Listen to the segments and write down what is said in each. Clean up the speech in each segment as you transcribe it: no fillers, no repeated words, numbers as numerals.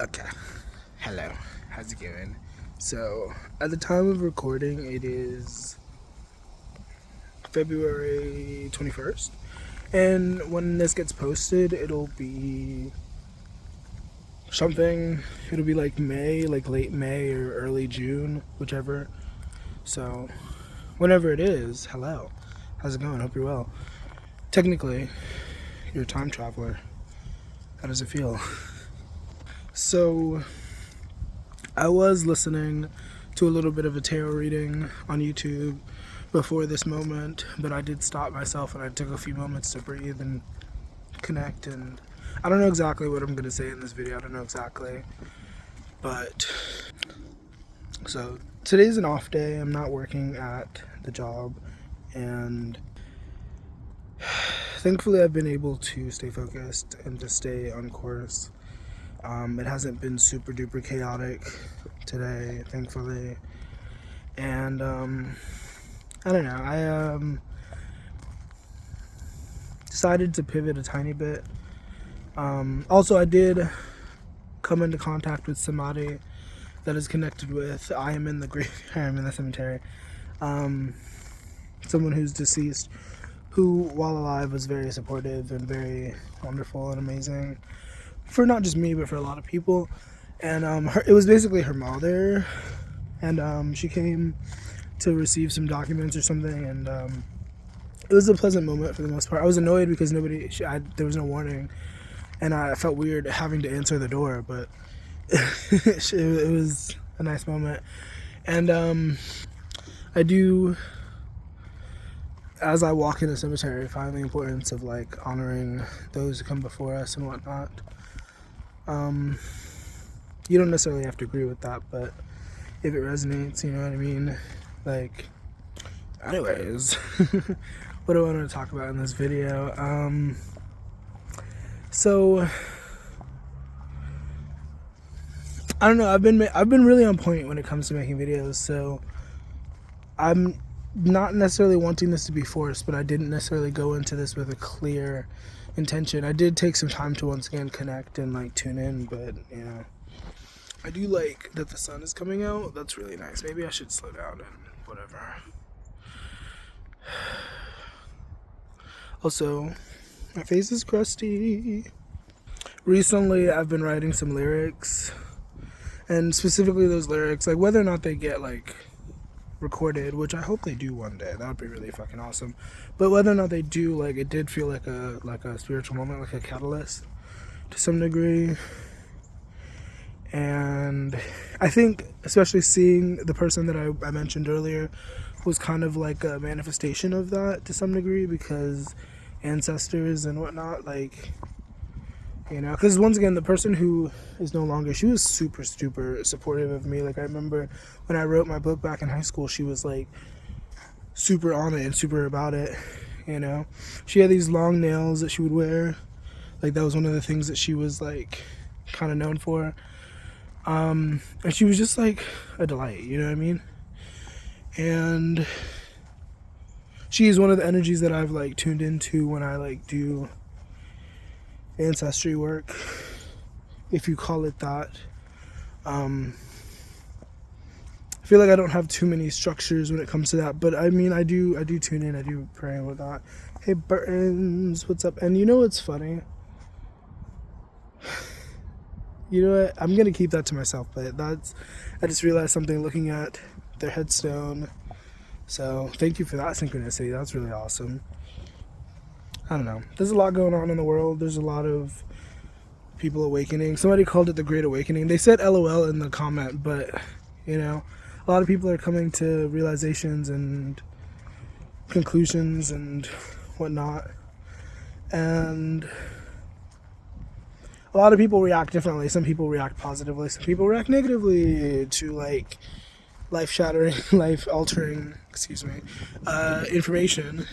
Okay. Hello. How's it going? So, at the time of recording, it is February 21st. And when this gets posted, it'll be it'll be like May, like late May or early June, whichever. So, whenever it is, hello. How's it going? Hope you're well. Technically, you're a time traveler. How does it feel? So, I was listening to a little bit of a tarot reading on YouTube before this moment, but I did stop myself and I took a few moments to breathe and connect. And I don't know exactly what I'm going to say in this video. I don't know exactly. But, so today's an off day. I'm not working at the job. And thankfully I've been able to stay focused and to stay on course. It hasn't been super duper chaotic today, thankfully. And I don't know, I decided to pivot a tiny bit. Also, I did come into contact with somebody that is connected with I am in the graveyard, I am in the cemetery. Someone who's deceased, who while alive was very supportive and very wonderful and amazing for not just me but for a lot of people. And it was basically her mother, and she came to receive some documents or something, and it was a pleasant moment for the most part. I was annoyed because there was no warning, and I felt weird having to answer the door, but it was a nice moment. And I do, as I walk in the cemetery, find the importance of like honoring those who come before us and whatnot. You don't necessarily have to agree with that, but if it resonates, you know what I mean? Like, anyways, what do I want to talk about in this video? So, I don't know, I've been really on point when it comes to making videos, so I'm not necessarily wanting this to be forced, but I didn't necessarily go into this with a clear intention. I did take some time to once again connect and like tune in, but you know, I do like that the sun is coming out. That's really nice. Maybe I should slow down and whatever. Also, my face is crusty. Recently, I've been writing some lyrics, and specifically those lyrics, like whether or not they get like recorded, which I hope they do one day. That would be really fucking awesome. But whether or not they do, like, it did feel like a spiritual moment, like a catalyst to some degree. And I think especially seeing the person that I mentioned earlier was kind of like a manifestation of that to some degree, because ancestors and whatnot, like, you know, because once again, the person who is no longer, she was super supportive of me. Like, I remember when I wrote my book back in high school, she was like super on it and super about it, you know. She had these long nails that she would wear. Like, that was one of the things that she was like kind of known for. And she was just like a delight, you know what I mean? And she is one of the energies that I've like tuned into when I like do ancestry work, if you call it that. I feel like I don't have too many structures when it comes to that, but I mean, I do tune in, I do pray and whatnot. Hey Burtons, what's up? And you know what's funny? You know what? I'm gonna keep that to myself, but I just realized something looking at their headstone. So thank you for that synchronicity. That's really awesome. I don't know. There's a lot going on in the world. There's a lot of people awakening. Somebody called it the Great Awakening. They said LOL in the comment, but you know, a lot of people are coming to realizations and conclusions and whatnot. And a lot of people react differently. Some people react positively. Some people react negatively to like life-shattering, life-altering, information.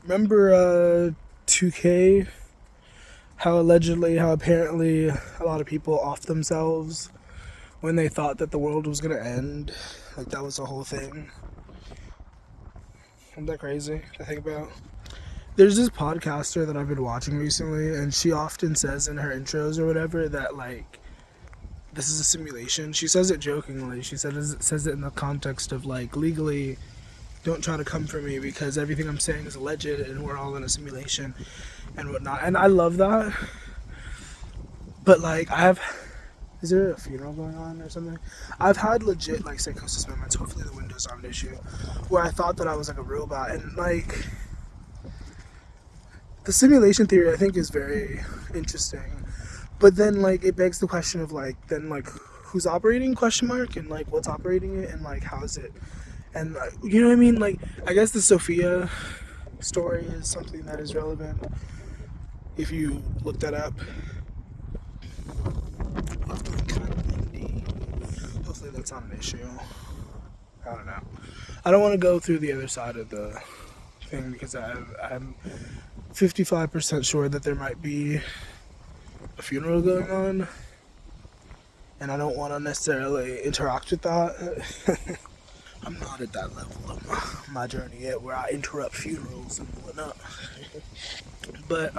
Remember 2K? How apparently a lot of people offed themselves when they thought that the world was gonna end. Like, that was the whole thing. Isn't that crazy to think about? There's this podcaster that I've been watching recently, and she often says in her intros or whatever that like this is a simulation. She says it jokingly. She says it in the context of like, legally, don't try to come for me because everything I'm saying is alleged and we're all in a simulation and whatnot. And I love that. But like, is there a funeral going on or something? I've had legit like psychosis moments, hopefully the window's not an issue, where I thought that I was like a robot. And like, the simulation theory I think is very interesting. But then like, it begs the question of like, then like, who's operating, question mark, and like, what's operating it, and like, how is it? And like, you know what I mean? Like, I guess the Sophia story is something that is relevant if you look that up. Hopefully that's not an issue. I don't know. I don't want to go through the other side of the thing because I'm 55% sure that there might be a funeral going on, and I don't want to necessarily interact with that. I'm not at that level of my journey yet where I interrupt funerals and whatnot. But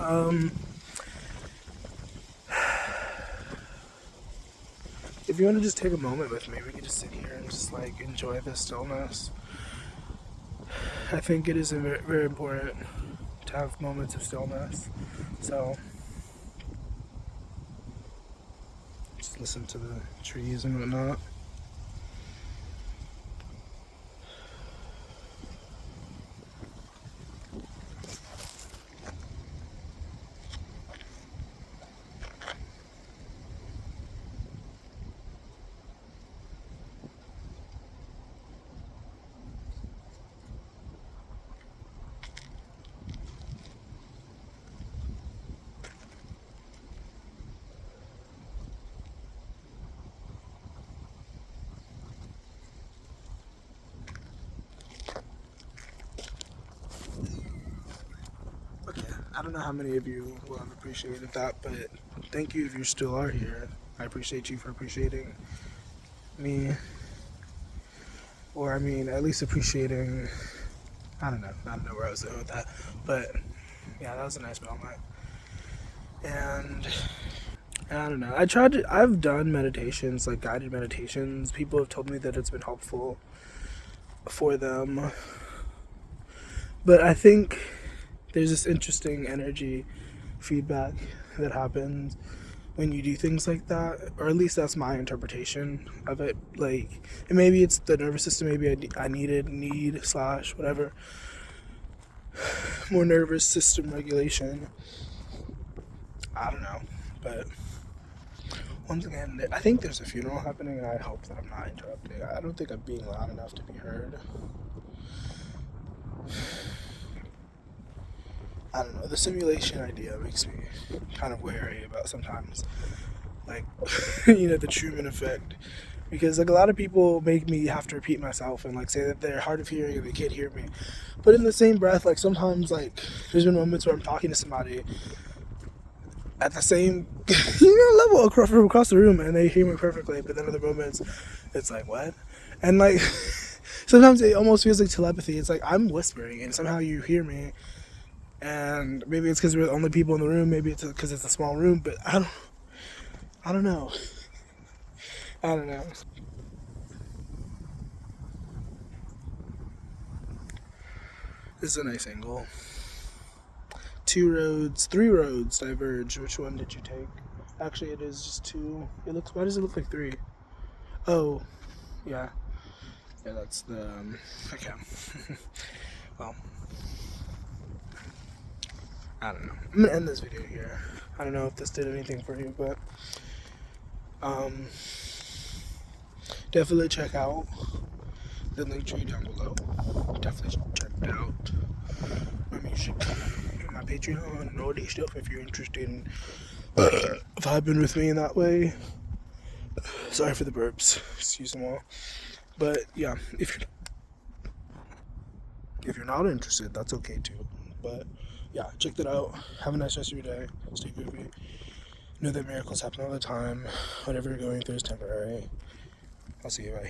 if you want to just take a moment with me, we can just sit here and just like enjoy the stillness. I think it is very, very important to have moments of stillness. So just listen to the trees and whatnot. I don't know how many of you will have appreciated that, but thank you if you still are here. I appreciate you for appreciating me. Or, I mean, at least appreciating, I don't know where I was going with that. But, yeah, that was a nice moment. And I don't know. I've done meditations, like guided meditations. People have told me that it's been helpful for them. But I think there's this interesting energy feedback that happens when you do things like that, or at least that's my interpretation of it. Like, and maybe it's the nervous system, maybe I need slash whatever, more nervous system regulation. I don't know, but once again, I think there's a funeral happening, and I hope that I'm not interrupting. I don't think I'm being loud enough to be heard. I don't know, the simulation idea makes me kind of wary about sometimes, like, the Truman effect, because like a lot of people make me have to repeat myself and like say that they're hard of hearing and they can't hear me, but in the same breath, like sometimes like there's been moments where I'm talking to somebody at the same level across the room and they hear me perfectly, but then other moments it's like, what? And like sometimes it almost feels like telepathy. It's like I'm whispering and somehow you hear me. And maybe it's because we're the only people in the room. Maybe it's because it's a small room. But I don't know. I don't know. This is a nice angle. 3 roads diverge. Which one did you take? Actually, it is just 2. Why does it look like 3? Oh, yeah. Yeah, that's the, okay. Well, I don't know. I'm gonna end this video here. I don't know if this did anything for you, but definitely check out the link tree down below. Definitely check out my music, my Patreon, and all that stuff if you're interested in vibing with me in that way. Sorry for the burps. Excuse them all. But yeah, if you're not interested, that's okay too. But yeah, check that out. Have a nice rest of your day. Stay groovy. Know that miracles happen all the time. Whatever you're going through is temporary. I'll see you. Bye.